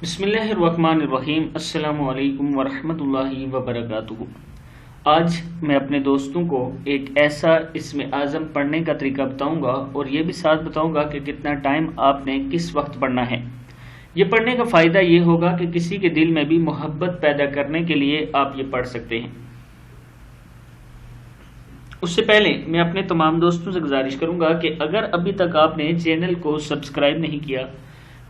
بسم اللہ الرحمن الرحیم۔ السلام علیکم ورحمۃ اللہ وبرکاتہ۔ آج میں اپنے دوستوں کو ایک ایسا اسم اعظم پڑھنے کا طریقہ بتاؤں گا اور یہ بھی ساتھ بتاؤں گا کہ کتنا ٹائم آپ نے کس وقت پڑھنا ہے۔ یہ پڑھنے کا فائدہ یہ ہوگا کہ کسی کے دل میں بھی محبت پیدا کرنے کے لیے آپ یہ پڑھ سکتے ہیں۔ اس سے پہلے میں اپنے تمام دوستوں سے گزارش کروں گا کہ اگر ابھی تک آپ نے چینل کو سبسکرائب نہیں کیا،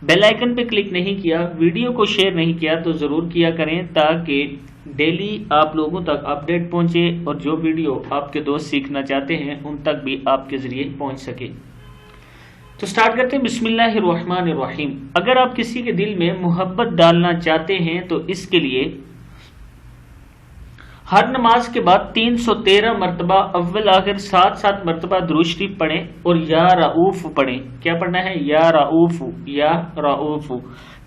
بیل آئیکن پہ کلک نہیں کیا، ویڈیو کو شیئر نہیں کیا تو ضرور کیا کریں تاکہ ڈیلی آپ لوگوں تک اپڈیٹ پہنچے اور جو ویڈیو آپ کے دوست سیکھنا چاہتے ہیں ان تک بھی آپ کے ذریعے پہنچ سکے۔ تو سٹارٹ کرتے ہیں۔ بسم اللہ الرحمن الرحیم۔ اگر آپ کسی کے دل میں محبت ڈالنا چاہتے ہیں تو اس کے لیے ہر نماز کے بعد 313 مرتبہ اول آخر 7 مرتبہ درود شریف پڑھیں اور یا رؤوف پڑھیں۔ کیا پڑھنا ہے؟ یا رؤوف، یا رؤوف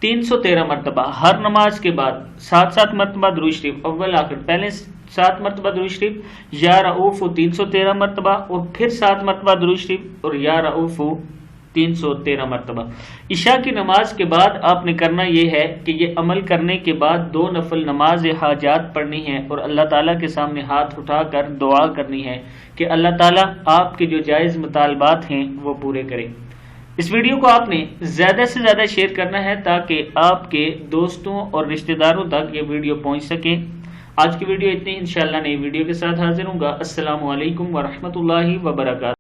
313 مرتبہ ہر نماز کے بعد 7 مرتبہ درود شریف اول آخر، پہلے 7 مرتبہ درود شریف، یا رؤوف 313 مرتبہ اور پھر 7 مرتبہ درود شریف اور یا رؤوف 313 مرتبہ۔ عشاء کی نماز کے بعد آپ نے کرنا یہ ہے کہ یہ عمل کرنے کے بعد 2 نفل نماز حاجات پڑھنی ہے اور اللہ تعالیٰ کے سامنے ہاتھ اٹھا کر دعا کرنی ہے کہ اللہ تعالیٰ آپ کے جو جائز مطالبات ہیں وہ پورے کرے۔ اس ویڈیو کو آپ نے زیادہ سے زیادہ شیئر کرنا ہے تاکہ آپ کے دوستوں اور رشتہ داروں تک یہ ویڈیو پہنچ سکے۔ آج کی ویڈیو اتنی، انشاءاللہ نئی ویڈیو کے ساتھ حاضر ہوں گا۔ السلام علیکم ورحمۃ اللہ وبرکاتہ۔